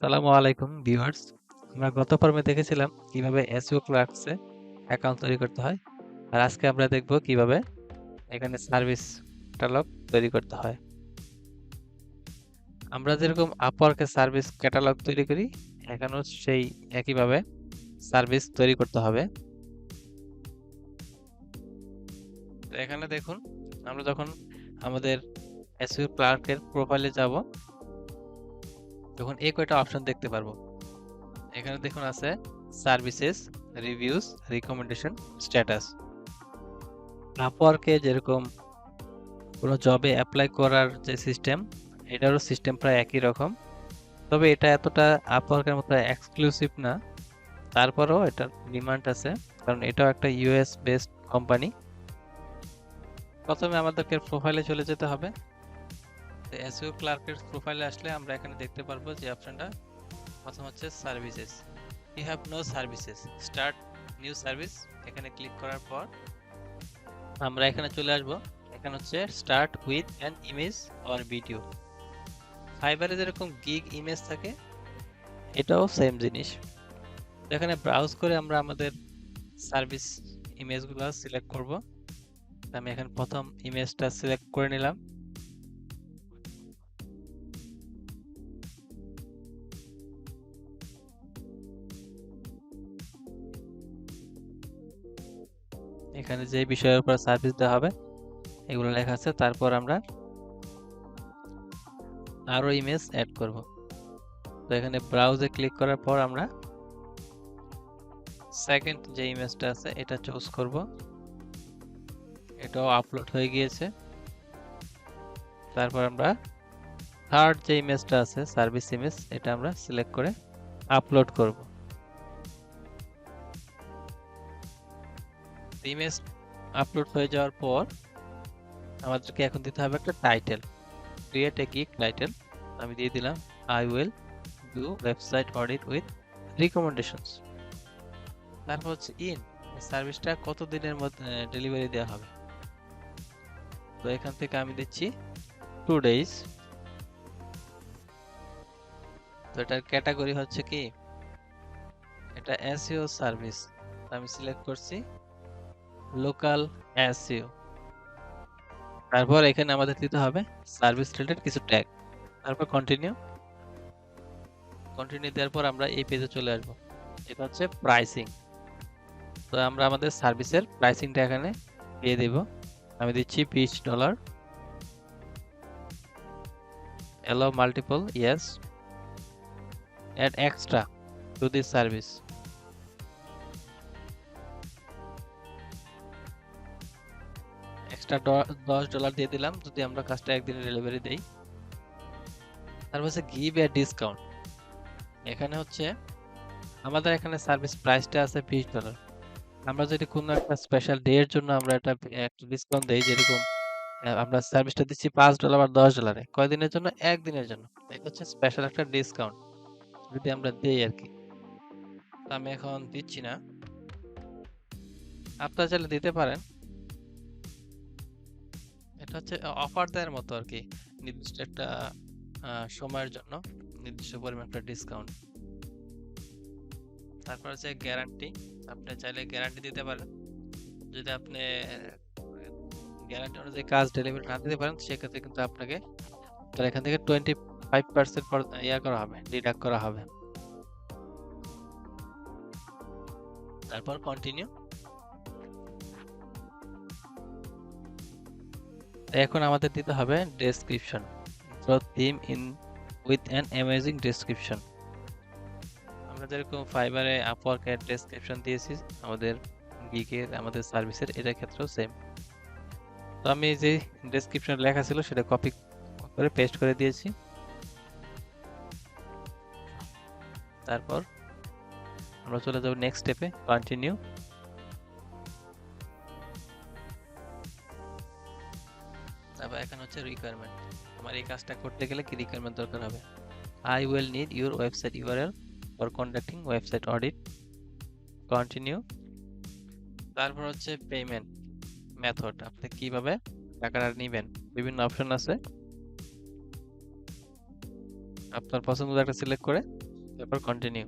আসসালামু আলাইকুম ভিউয়ার্স। আমরা গত পর্বে দেখেছিলাম কিভাবে এসইও ক্লার্কসে অ্যাকাউন্ট তৈরি করতে হয়। আর আজকে আমরা দেখব কিভাবে এখানে সার্ভিস ক্যাটালগ তৈরি করতে হয়। আমরা যেরকম আপওয়ার্কে সার্ভিস ক্যাটালগ তৈরি করি, এখানেও সেই একইভাবে সার্ভিস তৈরি করতে হবে। তো এখানে দেখুন, আমরা যখন আমাদের এসইও ক্লার্কের প্রোফাইলে যাব, তখন এই কয়টা অপশন দেখতে পারবো। এখানে দেখুন আছে সার্ভিসেস, রিভিউস, রিকমেন্ডেশন, স্ট্যাটাস। আপওয়ার্কে যেরকম কোনো জবে অ্যাপ্লাই করার যে সিস্টেম, এটারও সিস্টেম প্রায় একই রকম, তবে এটা এতটা আপওয়ার্কের মতো এক্সক্লুসিভ না। তারপরেও এটার ডিমান্ড আছে, কারণ এটাও একটা ইউএস বেসড কোম্পানি। প্রথমে আমাদেরকে প্রোফাইলে চলে যেতে হবে। তো এসইও ক্লার্কের প্রোফাইলে আসলে আমরা এখানে দেখতে পারবো যে অপশনটা প্রথম হচ্ছে services. You have no services, start new service. এখানে ক্লিক করার পর আমরা এখানে চলে আসবো। এখানে হচ্ছে start with an image or video. ফাইবারে যেরকম গিগ ইমেজ থাকে, এটাও সেম জিনিস। এখানে ব্রাউজ করে আমরা আমাদের সার্ভিস ইমেজগুলো সিলেক্ট করব। আমি এখানে প্রথম ইমেজটা সিলেক্ট করে নিলাম। এখানে যে বিষয়ের উপর সার্ভিস দেওয়া হবে এগুলো লেখা আছে। তারপর আমরা আরো ইমেজ অ্যাড করব। তো এখানে ব্রাউজে ক্লিক করার পর আমরা সেকেন্ড যে ইমেজটা আছে এটা চুজ করব। এটাও আপলোড হয়ে গিয়েছে। তারপর আমরা থার্ড যে ইমেজটা আছে সার্ভিস ইমেজ, এটা আমরা সিলেক্ট করে আপলোড করব। ইমেজ আপলোড হয়ে যাওয়ার পর আমাদেরকে এখন দিতে হবে একটা title, create a gig title. আমি দিয়ে দিলাম I will do website audit with recommendations. তারপর হচ্ছে সার্ভিসটা কত দিনের মধ্যে ডেলিভারি দেওয়া হবে। তো এখান থেকে আমি দিচ্ছি 2 days। তো এটার ক্যাটাগরি হচ্ছে কি, এটা এসইও সার্ভিস। আমি সিলেক্ট করছি লোকাল এসইও। তারপর এখানে আমাদের দিতে হবে সার্ভিস রিলেটেড কিছু ট্যাগ। তারপর কন্টিনিউ দেওয়ার পর আমরা এই পেজে চলে আসব। এটা হচ্ছে প্রাইসিং। তো আমরা আমাদের সার্ভিসের প্রাইসিংটা এখানে দিয়ে দেব। আমি দিচ্ছি $20, allow multiple, yes, add extra to this service। Extra $10 দিয়ে দিলাম যদি আমরা কাজটা একদিনে ডেলিভারি দেই। তারপর হচ্ছে গিভ এ ডিসকাউন্ট। এখানে হচ্ছে আমাদের এখানে সার্ভিস প্রাইসটা আছে $20। আমরা যদি কোনো একটা স্পেশাল ডে এর জন্য আমরা এটা একটা ডিসকাউন্ট দেই, যেরকম আমরা সার্ভিসটা দিচ্ছি $5 বা $10, কয়দিনের জন্য? একদিনের জন্য। এটা হচ্ছে স্পেশাল একটা ডিসকাউন্ট যদি আমরা দেই আর কি। আমি এখন দিচ্ছি না, আপনারা চাইলে দিতে পারেন। এটা হচ্ছে অফার দেওয়ার মতো আর কি, নির্দিষ্ট একটা সময়ের জন্য নির্দিষ্ট পরিমাণ একটা ডিসকাউন্ট। তারপর হচ্ছে গ্যারান্টি। আপনি চাইলে গ্যারান্টি দিতে পারেন। যদি আপনি গ্যারান্টি অনুযায়ী কাজ ডেলিভারি না দিতে পারেন, সেক্ষেত্রে কিন্তু আপনাকে তার এখান থেকে 25% করা হবে, ডিডাক্ট করা হবে। তারপর কন্টিনিউ। এখন আমাদের দিতে হবে description. So theme in with an amazing description. আমরা যেরকম ফাইবারে আপওয়ার্কের ডেসক্রিপশন দিয়েছি আমাদের গিগের, আমাদের সার্ভিসের, এটার ক্ষেত্রেও সেম। তো আমি যে ডেসক্রিপশন লেখা ছিল সেটা কপি করে পেস্ট করে দিয়েছি। তারপর আমরা চলে যাব নেক্সট স্টেপে, কন্টিনিউ। তারপর এখানে হচ্ছে রিকোয়ারমেন্ট। আমার এই কাজটা করতে গেলে কি রিকোয়ারমেন্ট দরকার হবে? I will need your website URL for conducting website audit. Continue. তারপর হচ্ছে পেমেন্ট মেথড, আপনি কিভাবে টাকাটা নিবেন। বিভিন্ন অপশন আছে, আপনার পছন্দ একটা সিলেক্ট করে তারপর কন্টিনিউ।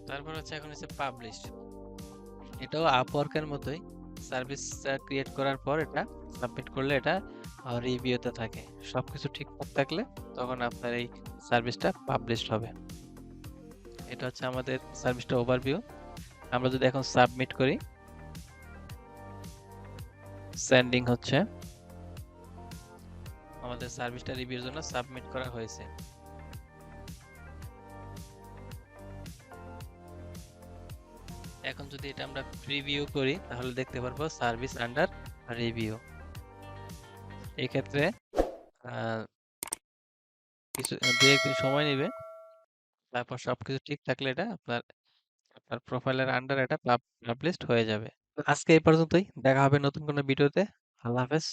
তারপর হচ্ছে এখন হচ্ছে পাবলিশ। এটাও আপওয়ার্কের মতোই, সার্ভিসটা ক্রিয়েট করার পর এটা সাবমিট করলে এটা রিভিউতে থাকে। সবকিছু ঠিকঠাক থাকলে তখন আপনার এই সার্ভিসটা পাবলিশড হবে। এটা হচ্ছে আমাদের সার্ভিসটা ওভারভিউ। আমরা যদি এখন সাবমিট করি, সেন্ডিং হচ্ছে, আমাদের সার্ভিসটা রিভিউর জন্য সাবমিট করা হয়েছে। এখন যদি এটা আমরা প্রিভিউ করি তাহলে দেখতে পারবো সার্ভিস আন্ডার রিভিউ। এই ক্ষেত্রে আহ, কিছু 2-1 দিন সময় নেবে, তারপর সবকিছু ঠিক থাকলে এটা আপনার আপনার প্রোফাইলের আন্ডার এটা পাবলিশড হয়ে যাবে। তো আজকে এই পর্যন্তই, দেখা হবে নতুন কোনো ভিডিওতে। আল্লাহ হাফেজ।